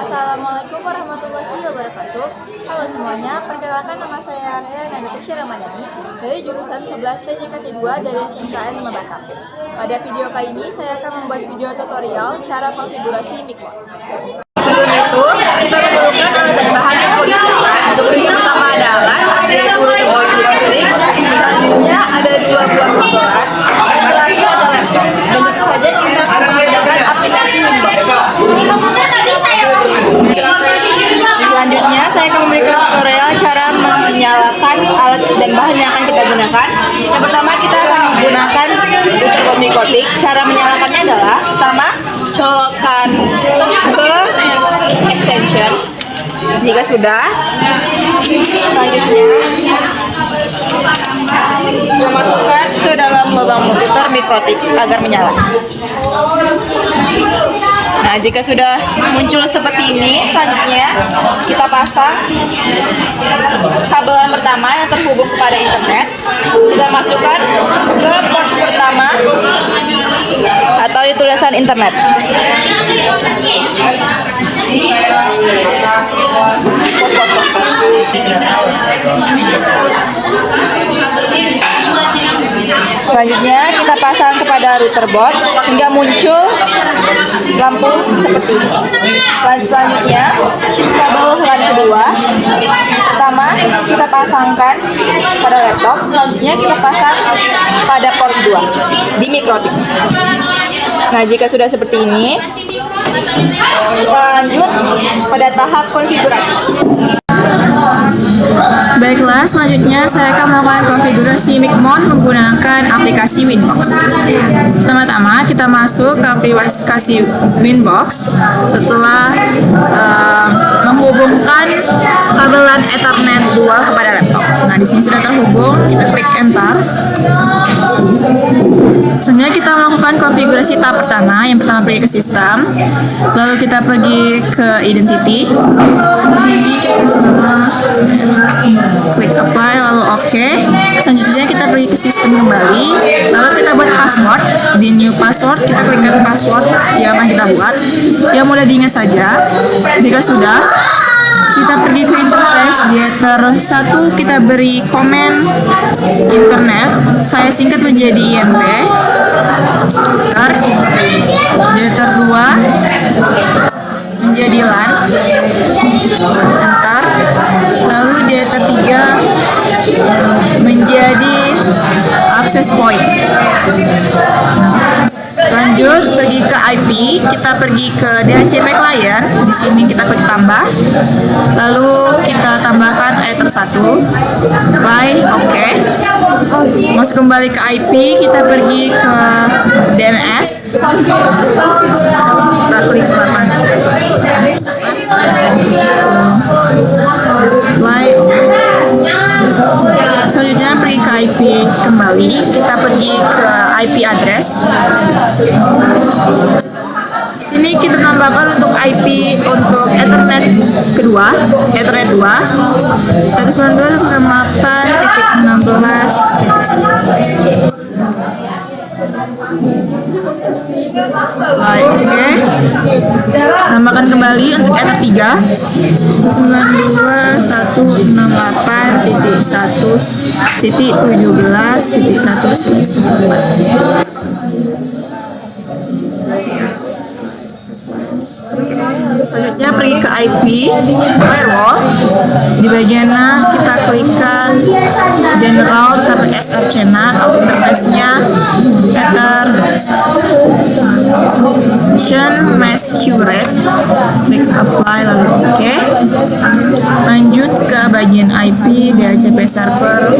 Assalamualaikum warahmatullahi wabarakatuh. Halo semuanya, perkenalkan nama saya Area Nandatisha Ramadhani dari jurusan 11 TJKT2 dari SMKN 5 Batam. Pada video kali ini saya akan membuat video tutorial cara konfigurasi mic. Sebelum itu, kita memerlukan alat dan bahan yang perlu disiapkan. Yang pertama ada alat, yaitu router Bluetooth. Selanjutnya ada 2 buah kabel. Terakhir ada laptop. Dan tentu saja kita akan menggunakan aplikasi Winbox. Selanjutnya, saya akan memberikan tutorial cara menyalakan alat dan bahan yang akan kita gunakan. Yang pertama, kita akan menggunakan router Omnicotic. Cara menyalakannya adalah, pertama, colokkan ke extension. Jika sudah, selanjutnya memasukkan ke dalam lubang router Mikrotik agar menyala. Nah, jika sudah muncul seperti ini, selanjutnya kita pasang kabel yang pertama yang terhubung kepada internet. Kita masukkan ke port pertama atau tulisan internet. Selanjutnya kita pasang kepada router board hingga muncul lampu seperti ini. Selanjutnya kabel LAN kedua, pertama kita pasangkan pada laptop, selanjutnya kita pasang pada port 2 di Mikrotik. Nah, jika sudah seperti ini, kita lanjut pada tahap konfigurasi. Baiklah, selanjutnya saya akan melakukan konfigurasi mic mount menggunakan aplikasi Winbox. Pertama-tama kita masuk ke aplikasi Winbox. Setelah menghubungkan kabel LAN Ethernet 2 kepada laptop. Nah, di sini sudah terhubung, kita klik enter. Selanjutnya kita melakukan konfigurasi tahap pertama. Yang pertama pergi ke sistem, lalu kita pergi ke identity. Sini kita klik apply lalu oke. Selanjutnya kita pergi ke sistem kembali, lalu kita buat password. Di new password kita klikkan password yang akan kita buat, yang mudah diingat saja. Jika sudah, kita pergi ke interface di Ether 1, kita beri komen internet, saya singkat menjadi INT. Di Ether 2 menjadi LAN, enter. Lalu di Ether 3 menjadi access point. Lanjut pergi ke IP, kita pergi ke DHCP client. Di sini kita klik tambah, lalu kita tambahkan Ether 1, apply, oke. Masuk kembali ke IP, kita pergi ke DNS, kita klik apply, oke. Selanjutnya pergi ke IP kembali, kita pergi ke IP address. Sini kita tambahkan untuk IP untuk Ethernet kedua, Ethernet 2, 192.168.16.11. Baik, oke. Tambahkan kembali untuk Ether 3 92.168.1.17.1/4. Selanjutnya pergi ke IP firewall. Di bagian kita klikkan general TPSR channel, interface-nya Ether Mesh Curate, klik apply lalu oke. Lanjut ke bagian IP DHCP server,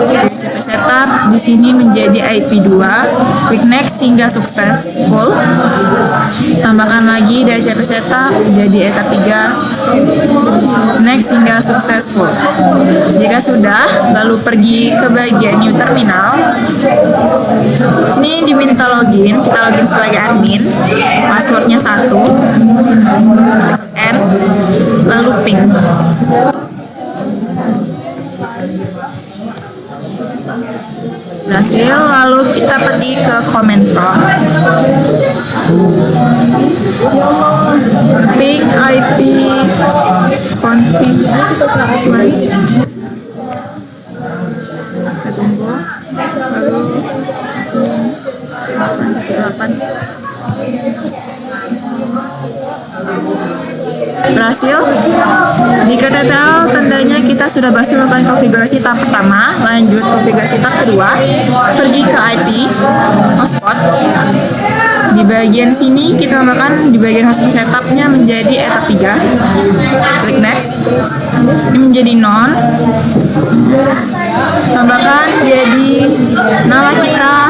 DHCP setup. Di sini menjadi IP 2, klik next hingga successful. Tambahkan lagi DHCP setup jadi Ether 3, next hingga successful. Jika sudah, lalu pergi ke bagian new terminal. Sini diminta login, kita login sebagai admin. Passwordnya 1, N, lalu ping. Berhasil, lalu kita pergi ke comment prompt. Ping IP berhasil. Jika total, tandanya kita sudah berhasil melakukan konfigurasi tahap pertama. Lanjut konfigurasi tahap kedua. Pergi ke IP hotspot. Di bagian sini kita tambahkan di bagian hotspot setupnya menjadi etap 3. Klik next. Ini menjadi non. Tambahkan jadi nama kita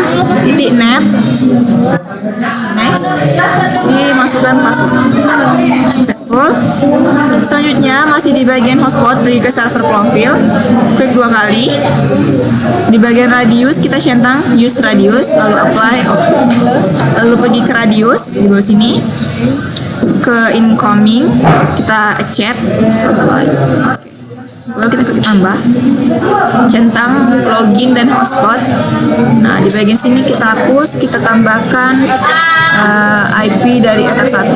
.net. Next. Sini masukkan password. Successful. Selanjutnya masih di bagian hotspot, pergi ke server profil, klik 2 kali. Di bagian radius kita centang use radius, lalu apply, oke. Lalu pergi ke radius di bawah sini, ke incoming kita accept, apply. Lalu kita klik tambah, centang login dan hotspot. Nah, di bagian sini kita hapus, kita tambahkan IP dari etap 1.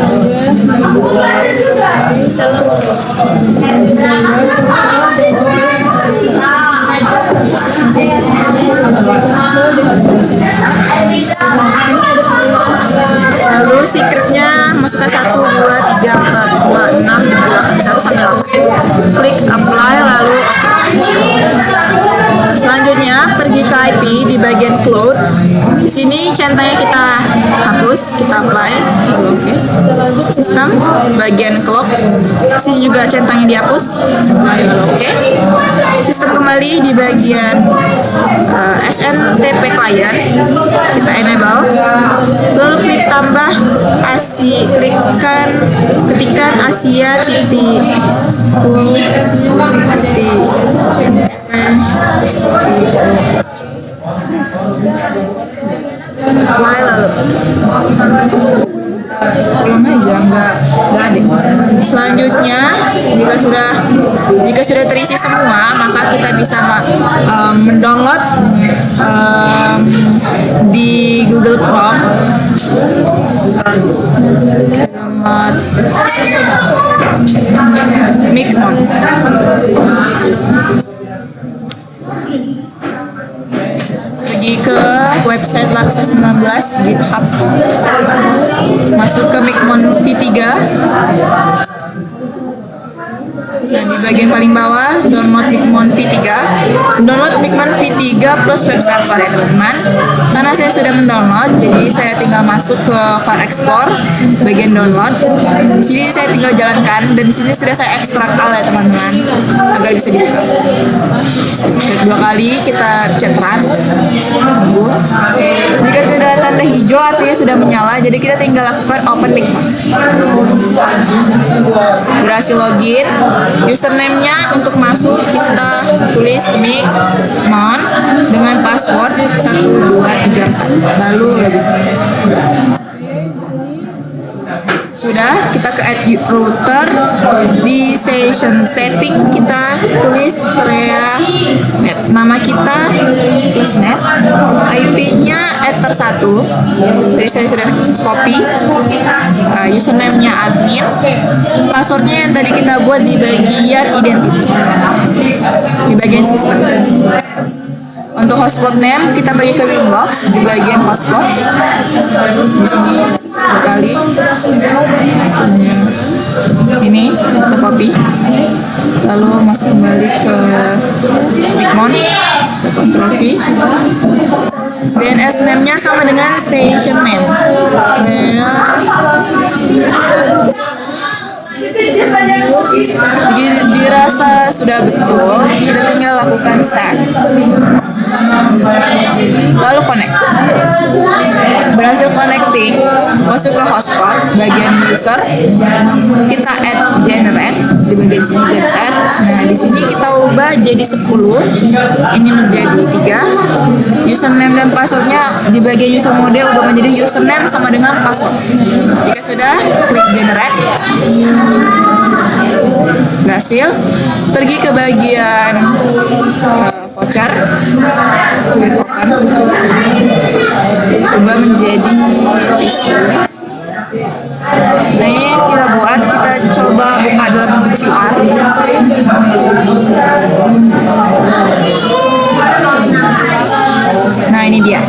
Lalu secretnya masukkan 1, 2, 3, 4, 5, 6, 1 sampai 8. Klik apply lalu selanjutnya pergi ke IP di bagian cloud. Di sini centangnya kita hapus, kita apply, oke. Sistem bagian clock. Di sini juga centangnya dihapus, apply, oke. Sistem kembali di bagian SNTP client kita enable. Lalu klik tambah ketikkan Asia full apply lalu tolong aja nggak ada. Selanjutnya jika sudah terisi semua, maka kita bisa mendownload di Google Chrome. Micmon. Pergi ke website Laksa 19 GitHub, masuk ke Micmon V3. Nah, di bagian paling bawah download Micmon V3. Download Micmon V3 plus web server ya teman-teman. Karena saya sudah mendownload, jadi saya tinggal masuk ke file export, bagian download. Di sini saya tinggal jalankan dan di sini sudah saya ekstrak ya teman-teman agar bisa dibuka. Klik 2 kali, kita cek run. Tunggu. Jika sudah tanda hijau artinya sudah menyala, jadi kita tinggal lakukan open Micmon. Berhasil login. Username-nya untuk masuk kita tulis Micmon dengan password 1, 2, 3, 4 lalu login. Sudah, kita ke add router. Di session setting kita tulis net, nama kita plus net, IP-nya ether 1. Jadi saya sudah copy. Username-nya admin, passwordnya yang tadi kita buat di bagian identity, di bagian sistem. Untuk hotspot name kita pergi ke Winbox di bagian hotspot. Di sini 2 kali. Ini kita copy. Lalu masuk kembali ke Micmon. Ctrl V. DNS name-nya sama dengan session name. Dirasa sudah betul, kita tinggal lakukan set. Lalu connect. Berhasil connecting, masuk ke hotspot, bagian user, kita add generate di bagian sini generate. Nah, di sini kita ubah jadi 10, ini menjadi 3. Username dan passwordnya di bagian user mode ubah menjadi username sama dengan password. Jika sudah, klik generate. Berhasil. Pergi ke bagian voucher, klik open, ubah menjadi issue. Nah, ini yang kita buat, kita coba buka dalam bentuk QR. Nah, ini dia.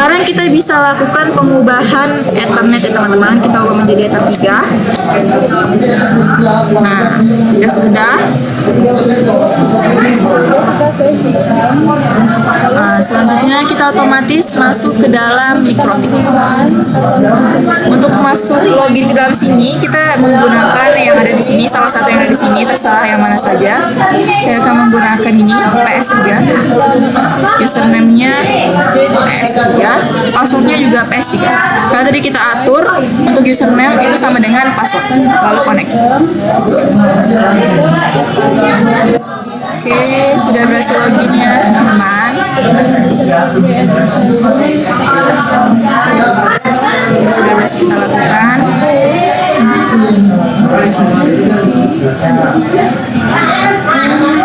Sekarang kita bisa lakukan pengubahan Ethernet ya teman-teman. Kita ubah menjadi Ether 3. Nah, jika sudah, selanjutnya kita otomatis masuk ke dalam Mikrotik. Untuk masuk login ke dalam sini, kita menggunakan yang ada di sini, salah satu yang ada di sini, terserah yang mana saja. Saya akan menggunakan ini PS3. Username-nya PS3, passwordnya juga PS3. Karena tadi kita atur untuk username itu sama dengan password. Lalu connect. Oke, sudah berhasil login ya teman-teman. Sudah berhasil kita lakukan.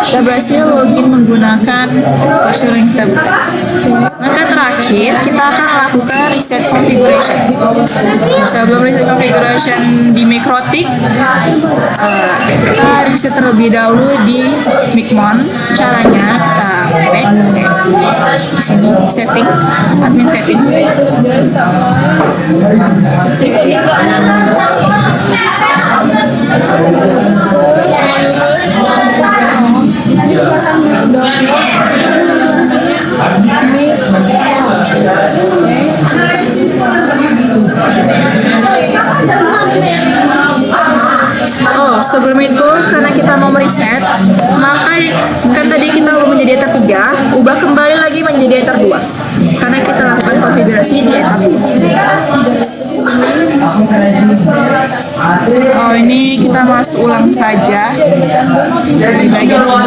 Kita berhasil login menggunakan browser yang kita buka. Maka terakhir kita akan lakukan reset configuration. Sebelum reset configuration di Mikrotik, kita reset terlebih dahulu di Mikmon. Caranya kita back di sini setting, admin setting. Oh, sebelum itu karena kita mau mereset, maka kan tadi kita ubah menjadi Ether 3, ubah kembali lagi menjadi Ether 2. Karena kita lakukan konfigurasi di Ether 2. Oh, ini kita masuk ulang saja di bagian sini.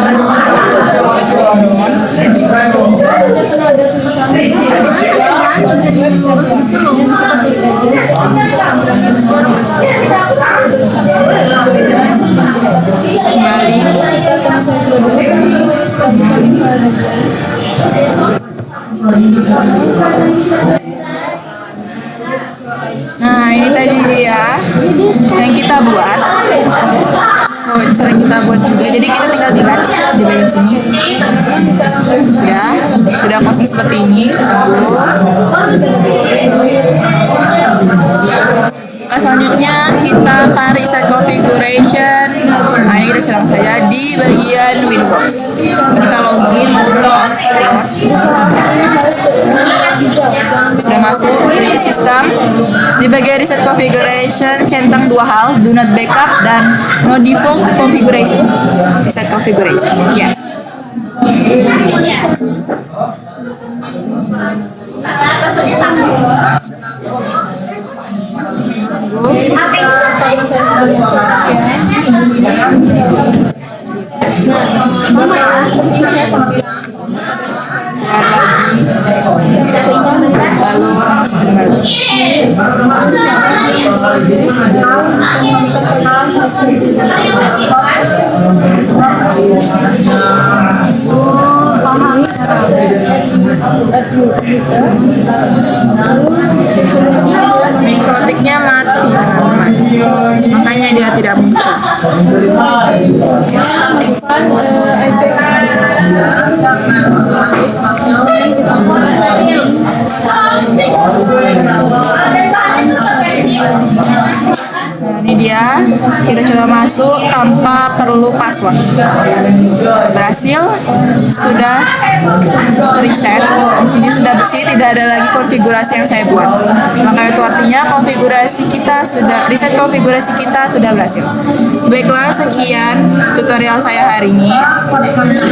Kembali. Nah, ini tadi dia yang kita buat. Voucher yang kita buat juga. Jadi kita tinggal delete di bagian sini. Sudah kosong seperti ini. Tunggu. Selanjutnya kita akan reset configuration. Nah, ini kita silang saja di bagian Windows. Kita login, masuk ke password. Sudah masuk di sistem. Di bagian reset configuration, centang dua hal, do not backup dan no default configuration. Reset configuration, yes. Lalu masuk kembali. Mikrotiknya mati, makanya dia tidak muncul. Ini dia, kita coba masuk tanpa perlu password. Berhasil, sudah reset. Di sini sudah bersih, tidak ada lagi konfigurasi yang saya buat. Maka itu artinya konfigurasi kita sudah reset, konfigurasi kita sudah berhasil. Baiklah, sekian tutorial saya hari ini.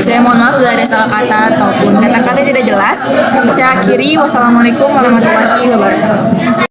Saya mohon maaf bila ada salah kata ataupun kata-kata tidak jelas. Saya akhiri, wassalamualaikum warahmatullahi wabarakatuh.